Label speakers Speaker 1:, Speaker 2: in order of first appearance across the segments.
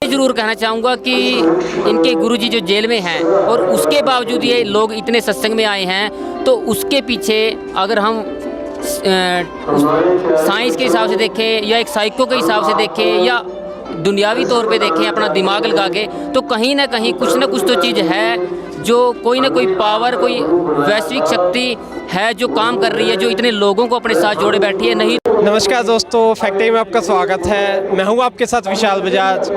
Speaker 1: ज़रूर कहना चाहूँगा कि इनके गुरुजी जो जेल में हैं और उसके बावजूद ये लोग इतने सत्संग में आए हैं, तो उसके पीछे अगर हम साइंस के हिसाब से देखें या एक साइको के हिसाब से देखें या दुनियावी तौर पे देखें अपना दिमाग लगा के, तो कहीं ना कहीं कुछ ना कुछ तो चीज़ है जो कोई ना कोई पावर, कोई वैश्विक शक्ति है जो काम कर रही है, जो इतने लोगों को अपने साथ जोड़े बैठी है। नहीं।
Speaker 2: नमस्कार दोस्तों, फैक्ट्री में आपका स्वागत है। मैं हूं आपके साथ विशाल बजाज।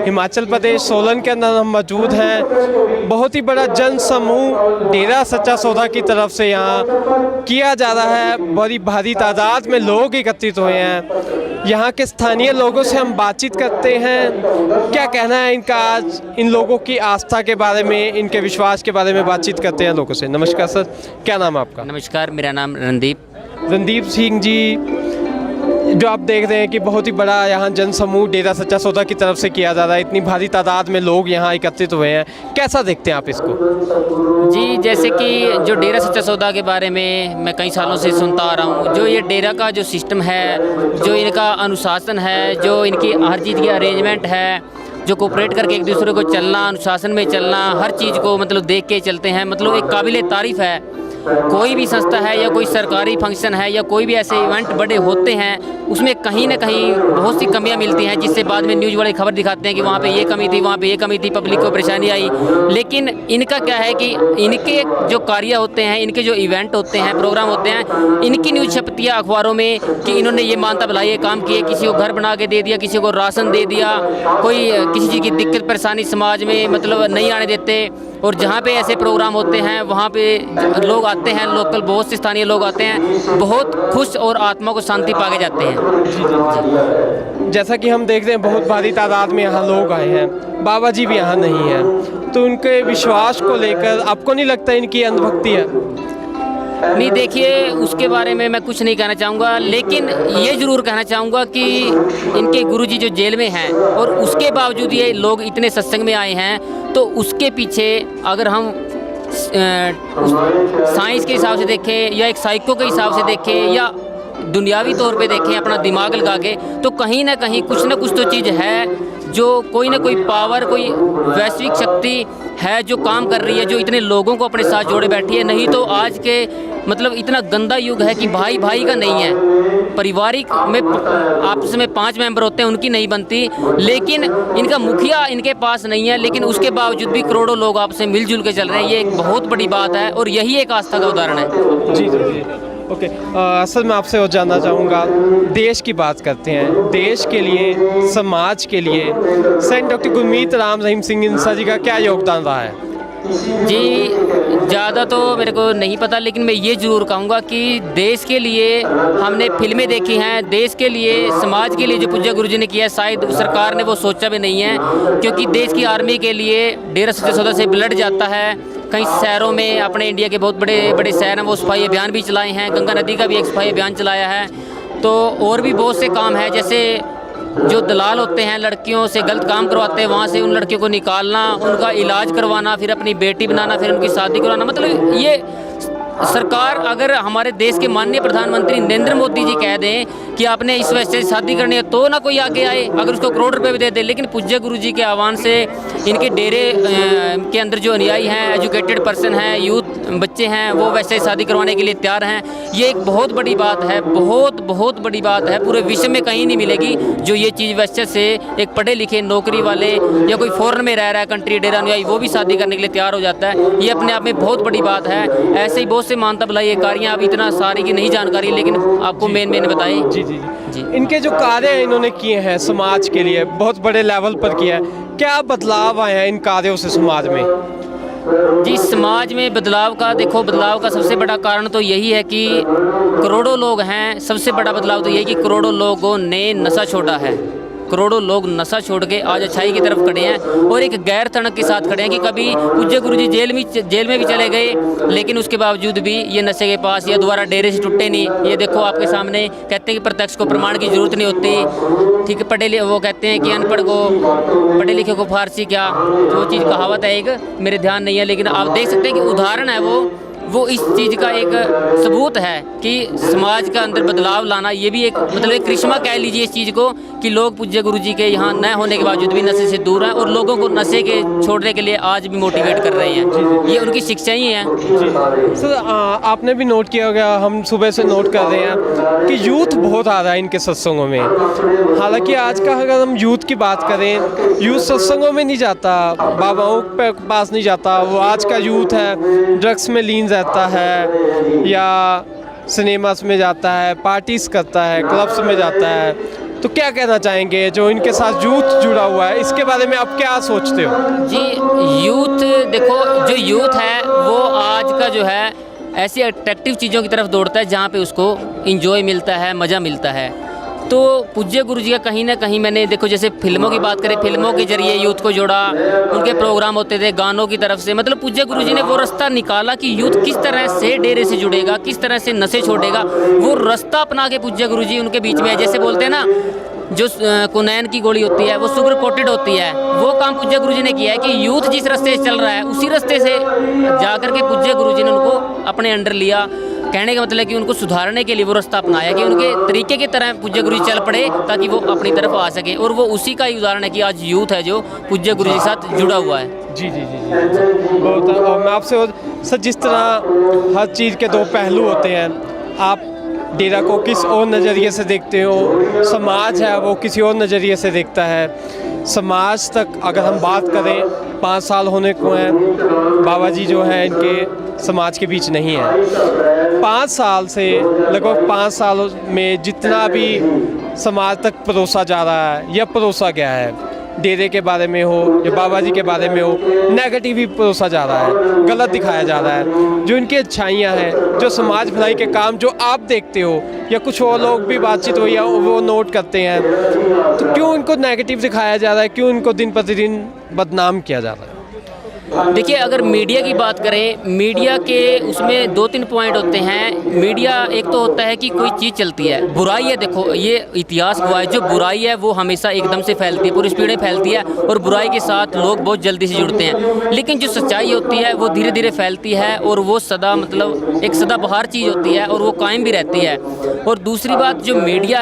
Speaker 2: हिमाचल प्रदेश सोलन के अंदर हम मौजूद हैं। बहुत ही बड़ा जन समूह डेरा सच्चा सौदा की तरफ से यहाँ किया जा रहा है। बड़ी भारी तादाद में लोग एकत्रित हुए हैं। यहाँ के स्थानीय लोगों से हम बातचीत करते हैं, क्या कहना है इनका आज इन लोगों की आस्था के बारे में, इनके विश्वास के बारे में बातचीत करते हैं लोगों से। नमस्कार सर, क्या नाम है आपका?
Speaker 1: नमस्कार, मेरा नाम
Speaker 2: रणदीप सिंह जी। जो आप देख रहे हैं कि बहुत ही बड़ा यहाँ जन समूह डेरा सच्चा सौदा की तरफ से किया जा रहा है, इतनी भारी तादाद में लोग यहाँ एकत्रित हुए हैं, कैसा देखते हैं आप इसको?
Speaker 1: जी, जैसे कि जो डेरा सच्चा सौदा के बारे में मैं कई सालों से सुनता आ रहा हूँ, जो ये डेरा का जो सिस्टम है, जो इनका अनुशासन है, जो इनकी हर चीज़ की अरेंजमेंट है, जो कोऑपरेट करके एक दूसरे को चलना, अनुशासन में चलना, हर चीज़ को मतलब देख के चलते हैं, मतलब एक काबिले तारीफ़ है। कोई भी संस्था है या कोई सरकारी फंक्शन है या कोई भी ऐसे इवेंट बड़े होते हैं, उसमें कहीं ना कहीं बहुत सी कमियां मिलती हैं, जिससे बाद में न्यूज़ वाले खबर दिखाते हैं कि वहाँ पे ये कमी थी, वहाँ पे ये कमी थी, पब्लिक को परेशानी आई। लेकिन इनका क्या है कि इनके जो कार्य होते हैं, इनके जो इवेंट होते हैं, प्रोग्राम होते हैं, इनकी न्यूज़ छपती है अखबारों में कि इन्होंने ये मानता भलाई ये काम किए, किसी को घर बना के दे दिया, किसी को राशन दे दिया, कोई किसी चीज़ की दिक्कत परेशानी समाज में मतलब नहीं आने देते। और जहाँ पे ऐसे प्रोग्राम होते हैं वहाँ पे लोग आते हैं, लोकल बहुत से स्थानीय लोग आते हैं, बहुत खुश और आत्मा को शांति पाके जाते हैं।
Speaker 2: जैसा कि हम देख रहे हैं बहुत भारी तादाद में यहाँ लोग आए हैं, बाबा जी भी यहाँ नहीं हैं, तो उनके विश्वास को लेकर आपको नहीं लगता इनकी अंधभक्ति है?
Speaker 1: नहीं, देखिए उसके बारे में मैं कुछ नहीं कहना चाहूँगा, लेकिन ये ज़रूर कहना चाहूँगा कि इनके गुरुजी जो जेल में हैं और उसके बावजूद ये लोग इतने सत्संग में आए हैं, तो उसके पीछे अगर हम साइंस के हिसाब से देखें या एक साइको के हिसाब से देखें या दुनियावी तौर पे देखें अपना दिमाग लगा के, तो कहीं ना कहीं कुछ ना कुछ तो चीज़ है जो कोई ना कोई पावर, कोई वैश्विक शक्ति है जो काम कर रही है, जो इतने लोगों को अपने साथ जोड़े बैठी है। नहीं तो आज के मतलब इतना गंदा युग है कि भाई भाई का नहीं है, पारिवारिक में आपस में 5 मेंबर होते हैं, उनकी नहीं बनती, लेकिन इनका मुखिया इनके पास नहीं है, लेकिन उसके बावजूद भी करोड़ों लोग आपस में मिलजुल के चल रहे हैं। ये एक बहुत बड़ी बात है और यही एक आस्था का उदाहरण है।
Speaker 2: जी जी जी, ओके। असल मैं आपसे और जानना चाहूँगा, देश की बात करते हैं, देश के लिए, समाज के लिए सेंट डॉक्टर गुरमीत राम रहीम सिंह इंसा जी का क्या योगदान रहा है?
Speaker 1: जी, ज़्यादा तो मेरे को नहीं पता, लेकिन मैं ये ज़रूर कहूँगा कि देश के लिए हमने फिल्में देखी हैं, देश के लिए, समाज के लिए जो पूज्य गुरुजी ने किया है, शायद सरकार ने वो सोचा भी नहीं है, क्योंकि देश की आर्मी के लिए डेरा सच्चा सौदा से ब्लड जाता है। कई शहरों में, अपने इंडिया के बहुत बड़े बड़े शहर हैं, वो सफाई अभियान भी चलाए हैं, गंगा नदी का भी एक सफाई अभियान चलाया है। तो और भी बहुत से काम हैं, जैसे जो दलाल होते हैं, लड़कियों से गलत काम करवाते हैं, वहाँ से उन लड़कियों को निकालना, उनका इलाज करवाना, फिर अपनी बेटी बनाना, फिर उनकी शादी करवाना। मतलब ये सरकार, अगर हमारे देश के माननीय प्रधानमंत्री नरेंद्र मोदी जी कह दें कि आपने इस वजह से शादी करनी है, तो ना कोई आगे आए, अगर उसको करोड़ रुपए भी दे दे। लेकिन पूज्य गुरु जी के आह्वान से इनके डेरे के अंदर जो अनुयायी हैं, एजुकेटेड पर्सन हैं, यूथ बच्चे हैं, वो वैसे शादी करवाने के लिए तैयार हैं। ये एक बहुत बड़ी बात है, बहुत बहुत बड़ी बात है। पूरे विश्व में कहीं नहीं मिलेगी जो ये चीज़ वैसे से एक पढ़े लिखे नौकरी वाले या कोई फॉरेन में रह रहा है कंट्री, डेरा अनुयायी, वो भी शादी करने के लिए तैयार हो जाता है। ये अपने आप में बहुत बड़ी बात है। ऐसे ही बहुत से मानता भलाई ये कार्य, अब इतना सारी की नहीं जानकारी, लेकिन आपको मेन बताए।
Speaker 2: जी जी जी, इनके जो कार्य इन्होंने किए हैं समाज के लिए, बहुत बड़े लेवल पर किया है, क्या बदलाव आए हैं इन कार्यों से समाज में?
Speaker 1: जी, समाज में बदलाव का देखो, बदलाव का सबसे बड़ा कारण तो यही है कि करोड़ों लोग हैं। सबसे बड़ा बदलाव तो यही कि करोड़ों लोगों ने नशा छोड़ा है। करोड़ों लोग नशा छोड़ के आज अच्छाई की तरफ खड़े हैं और एक गैर तणक के साथ खड़े हैं कि कभी पूज्य गुरुजी जेल में भी चले गए, लेकिन उसके बावजूद भी ये नशे के पास या दोबारा डेरे से टूटे नहीं। ये देखो आपके सामने, कहते हैं कि प्रत्यक्ष को प्रमाण की जरूरत नहीं होती, ठीक है। वो कहते हैं कि अनपढ़ को, पढ़े लिखे को फारसी क्या, जो चीज़ कहावत है एक, मेरे ध्यान नहीं है, लेकिन आप देख सकते हैं कि उदाहरण है वो वो इस चीज़ का एक सबूत है कि समाज का अंदर बदलाव लाना, ये भी एक मतलब एक करिश्मा कह लीजिए इस चीज़ को, कि लोग पूज्य गुरु जी के यहाँ न होने के बावजूद भी नशे से दूर हैं और लोगों को नशे के छोड़ने के लिए आज भी मोटिवेट कर रहे हैं। ये उनकी शिक्षा ही है।
Speaker 2: सर आपने भी नोट किया होगा, हम सुबह से नोट कर रहे हैं कि यूथ बहुत आ रहा है इनके सत्संगों में। हालांकि आज का अगर हम यूथ की बात करें, यूथ सत्संगों में नहीं जाता, बाबाओं के पास नहीं जाता। वो आज का यूथ है ड्रग्स में लीन रहता है या सिनेमास में जाता है, पार्टीज करता है, क्लब्स में जाता है। तो क्या कहना चाहेंगे जो इनके साथ यूथ जुड़ा हुआ है, इसके बारे में आप क्या सोचते हो?
Speaker 1: जी, यूथ देखो, जो यूथ है वो आज का जो है ऐसी अट्रैक्टिव चीज़ों की तरफ दौड़ता है जहाँ पे उसको इंजॉय मिलता है, मज़ा मिलता है। तो पूज्य गुरु जी का कहीं ना कहीं मैंने देखो, जैसे फिल्मों की बात करें, फिल्मों के जरिए यूथ को जोड़ा, उनके प्रोग्राम होते थे गानों की तरफ से, मतलब पूज्य गुरु जी ने वो रास्ता निकाला कि यूथ किस तरह से डेरे से जुड़ेगा, किस तरह से नशे छोड़ेगा, वो रास्ता अपना के पूज्य गुरु जी उनके बीच में है। जैसे बोलते हैं ना, जो कुनैन की गोली होती है वो सुगर कोटेड होती है, वो काम पूज्य गुरु जी ने किया है कि यूथ जिस रास्ते से चल रहा है उसी रास्ते से जाकर के पूज्य गुरु जी ने उनको अपने अंडर लिया। कहने का मतलब है कि उनको सुधारने के लिए वो रास्ता अपनाया कि उनके तरीके की तरह पूज्य गुरु जी चल पड़े ताकि वो अपनी तरफ आ सके। और वो उसी का ही उदाहरण है कि आज यूथ है जो पूज्य गुरु जी के साथ जुड़ा हुआ है।
Speaker 2: जी जी जी जी बहुत। और मैं आपसे सर, जिस तरह हर चीज़ के दो पहलू होते हैं, आप डेरा को किस और नज़रिए से देखते हो, समाज है वो किसी और नज़रिए से देखता है। समाज तक अगर हम बात करें, 5 साल होने को हैं, बाबा जी जो है इनके समाज के बीच नहीं है। 5 साल से लगभग 5 साल में जितना भी समाज तक परोसा जा रहा है या परोसा गया है, डेरे के बारे में हो या बाबा जी के बारे में हो, नेगेटिव ही परोसा जा रहा है, गलत दिखाया जा रहा है। जो इनकी अच्छाइयाँ हैं, जो समाज भलाई के काम जो आप देखते हो या कुछ और लोग भी बातचीत हो या वो नोट करते हैं, तो क्यों इनको नेगेटिव दिखाया जा रहा है, क्यों इनको दिन प्रतिदिन बदनाम किया जा रहा है?
Speaker 1: देखिए, अगर मीडिया की बात करें, मीडिया के उसमें 2-3 पॉइंट होते हैं। मीडिया एक तो होता है कि कोई चीज़ चलती है, बुराई है, देखो ये इतिहास हुआ है, जो बुराई है वो हमेशा एकदम से फैलती है, पूरी स्पीड में फैलती है और बुराई के साथ लोग बहुत जल्दी से जुड़ते हैं। लेकिन जो सच्चाई होती है वो धीरे धीरे फैलती है और वो सदा मतलब एक सदाबहार चीज़ होती है और वो कायम भी रहती है। और दूसरी बात, जो मीडिया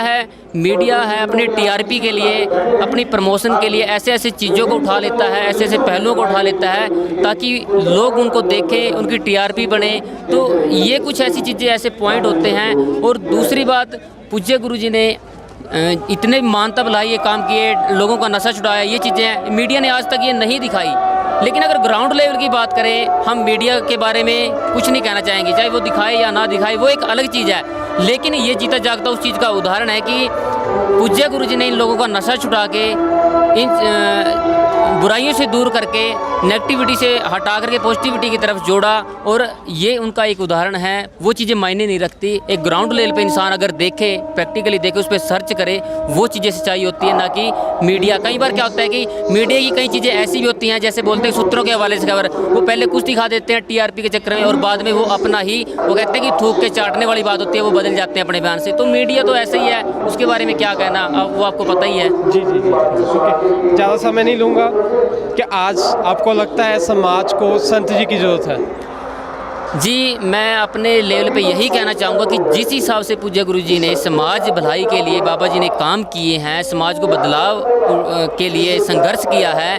Speaker 1: है अपने टीआरपी के लिए, अपनी प्रमोशन के लिए ऐसे ऐसे चीज़ों को उठा लेता है, ऐसे ऐसे पहलुओं को उठा लेता है ताकि लोग उनको देखें, उनकी टीआरपी बने। तो ये कुछ ऐसी चीज़ें, ऐसे पॉइंट होते हैं। और दूसरी बात, पूज्य गुरु जी ने इतने मानता भलाई ये काम किए, लोगों का नशा छुड़ाया, ये चीज़ें मीडिया ने आज तक ये नहीं दिखाई। लेकिन अगर ग्राउंड लेवल की बात करें, हम मीडिया के बारे में कुछ नहीं कहना चाहेंगे, चाहे वो दिखाए या ना दिखाए, वो एक अलग चीज़ है। लेकिन ये जीता जागता उस चीज़ का उदाहरण है कि पूज्य गुरु जी ने इन लोगों का नशा छुड़ा के, इन बुराइयों से दूर करके, नेगेटिविटी से हटा करके पॉजिटिविटी की तरफ जोड़ा। और ये उनका एक उदाहरण है। वो चीज़ें मायने नहीं रखती। एक ग्राउंड लेवल पे इंसान अगर देखे, प्रैक्टिकली देखे, उस पर सर्च करे, वो चीज़ें सच्चाई होती है, ना कि मीडिया। कई बार क्या होता है कि मीडिया की कई चीज़ें ऐसी भी होती हैं, जैसे बोलते हैं सूत्रों के हवाले से खबर, वो पहले कुछ दिखा देते हैं टीआरपी के चक्कर में और बाद में वो अपना ही, वो कहते हैं कि थूक के चाटने वाली बात होती है, वो बदल जाते हैं अपने बयान से। तो मीडिया तो ऐसे ही है, उसके बारे में क्या कहना, अब वो आपको पता ही है।
Speaker 2: जी जी जी, ओके, ज़्यादा समय नहीं लूँगा। कि आज आपको लगता है समाज को संत जी की ज़रूरत है?
Speaker 1: जी, मैं अपने लेवल पे यही कहना चाहूँगा कि जिस हिसाब से पूज्य गुरु जी ने समाज भलाई के लिए बाबा जी ने काम किए हैं, समाज को बदलाव के लिए संघर्ष किया है,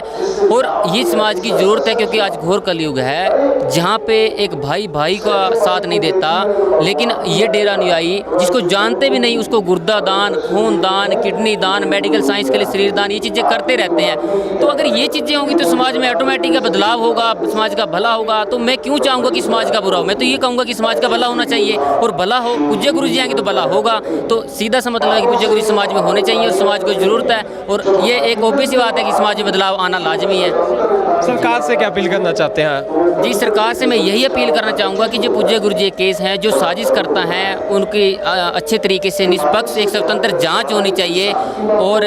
Speaker 1: और ये समाज की ज़रूरत है क्योंकि आज घोर कलयुग है जहाँ पे एक भाई भाई का साथ नहीं देता। लेकिन ये डेरा अनुयायी जिसको जानते भी नहीं, उसको गुर्दा दान, खून दान, किडनी दान, मेडिकल साइंस के लिए शरीर दान, ये चीज़ें करते रहते हैं। तो अगर ये चीज़ें होंगी तो समाज में ऑटोमेटिक बदलाव होगा, समाज का भला होगा। तो मैं क्यों चाहूँगा कि समाज का बुरा हो? मैं तो ये कहूँगा कि समाज का भला होना चाहिए और भला हो, पूज्य गुरु जी आएंगे तो भला होगा। तो सीधा सा मतलब है कि पूज्य गुरु जी समाज में होने चाहिए और समाज को ज़रूरत है, और ये एक ऑब्वियस सी बात है कि समाज में बदलाव आना लाजमी है।
Speaker 2: सरकार से क्या अपील करना चाहते हैं?
Speaker 1: जी, सरकार से मैं यही अपील करना चाहूँगा कि जो पूज्य गुरु जी केस हैं, जो साजिश करता है, उनकी अच्छे तरीके से निष्पक्ष एक स्वतंत्र जांच होनी चाहिए और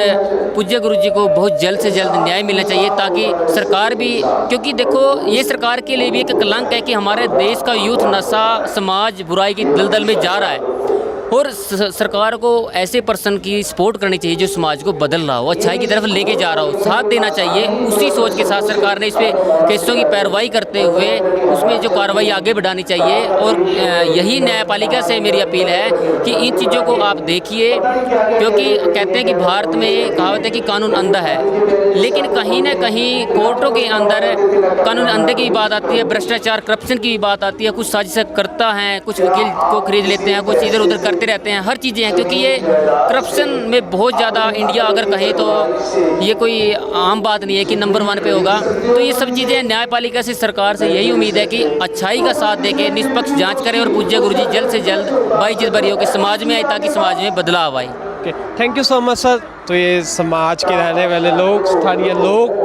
Speaker 1: पूज्य गुरु जी को बहुत जल्द से जल्द न्याय मिलना चाहिए, ताकि सरकार भी, क्योंकि देखो ये सरकार के लिए भी एक कलंक है कि हमारे देश का यूथ नशा, समाज बुराई की दलदल में जा रहा है। और सरकार को ऐसे पर्सन की सपोर्ट करनी चाहिए जो समाज को बदल रहा हो, अच्छाई की तरफ लेके जा रहा हो, साथ देना चाहिए। उसी सोच के साथ सरकार ने इस पे केसों की पैरवाई करते हुए उसमें जो कार्रवाई आगे बढ़ानी चाहिए। और यही न्यायपालिका से मेरी अपील है कि इन चीज़ों को आप देखिए, क्योंकि कहते हैं कि भारत में कहावत है कि कानून अंधा है, लेकिन कहीं ना कहीं कोर्टों के अंदर कानून अंधे की भी बात आती है, भ्रष्टाचार करप्शन की भी बात आती है। कुछ साजिश करता है, कुछ वकील को खरीद लेते हैं, कुछ इधर उधर करते रहते हैं, हर चीज़ें हैं। क्योंकि ये करप्शन में बहुत ज़्यादा इंडिया अगर कहें तो ये कोई आम बात नहीं है कि नंबर 1 पे होगा। तो ये सब चीज़ें न्यायपालिका से, सरकार से यही उम्मीद है कि अच्छाई का साथ देके निष्पक्ष जांच करें और पूज्य गुरुजी जल्द से जल्द बाइज्जत बरी होकर समाज में आए, ताकि समाज में बदलाव आए।
Speaker 2: Thank you so much sir. तो ये समाज के रहने वाले लोग, स्थानीय लोग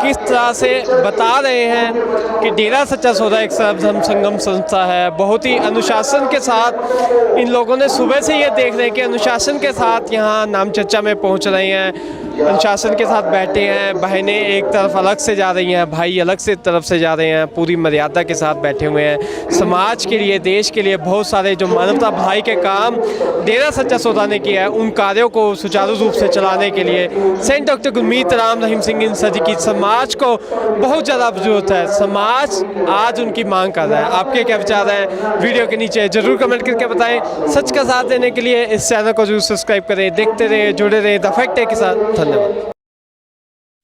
Speaker 2: किस तरह से बता रहे हैं कि डेरा सच्चा सौदा एक सर्वधर्म संगम संस्था है। बहुत ही अनुशासन के साथ इन लोगों ने सुबह से ये देख रहे हैं कि अनुशासन के साथ यहाँ नाम चर्चा में पहुँच रहे हैं, अनुशासन के साथ बैठे हैं। बहनें एक तरफ अलग से जा रही हैं, भाई अलग से तरफ से जा रहे हैं, पूरी मर्यादा के साथ बैठे हुए हैं। समाज के लिए, देश के लिए बहुत सारे जो मानवता भलाई के काम डेरा सच्चा सौदा ने किया है, उन कार्यों को सुचारू रूप से चलाने के लिए सेंट डॉक्टर गुरमीत राम रहीम सिंह इंसर की समाज को बहुत ज़्यादा जरूरत है। समाज आज उनकी मांग कर रहा है। आपके क्या विचार हैं वीडियो के नीचे ज़रूर कमेंट करके बताएं। सच का साथ देने के लिए इस चैनल को जरूर सब्सक्राइब करें। देखते रहे, जुड़े रहे द फैक्ट है के साथ। धन्यवाद।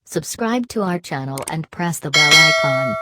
Speaker 3: Subscribe to our channel and press the bell icon.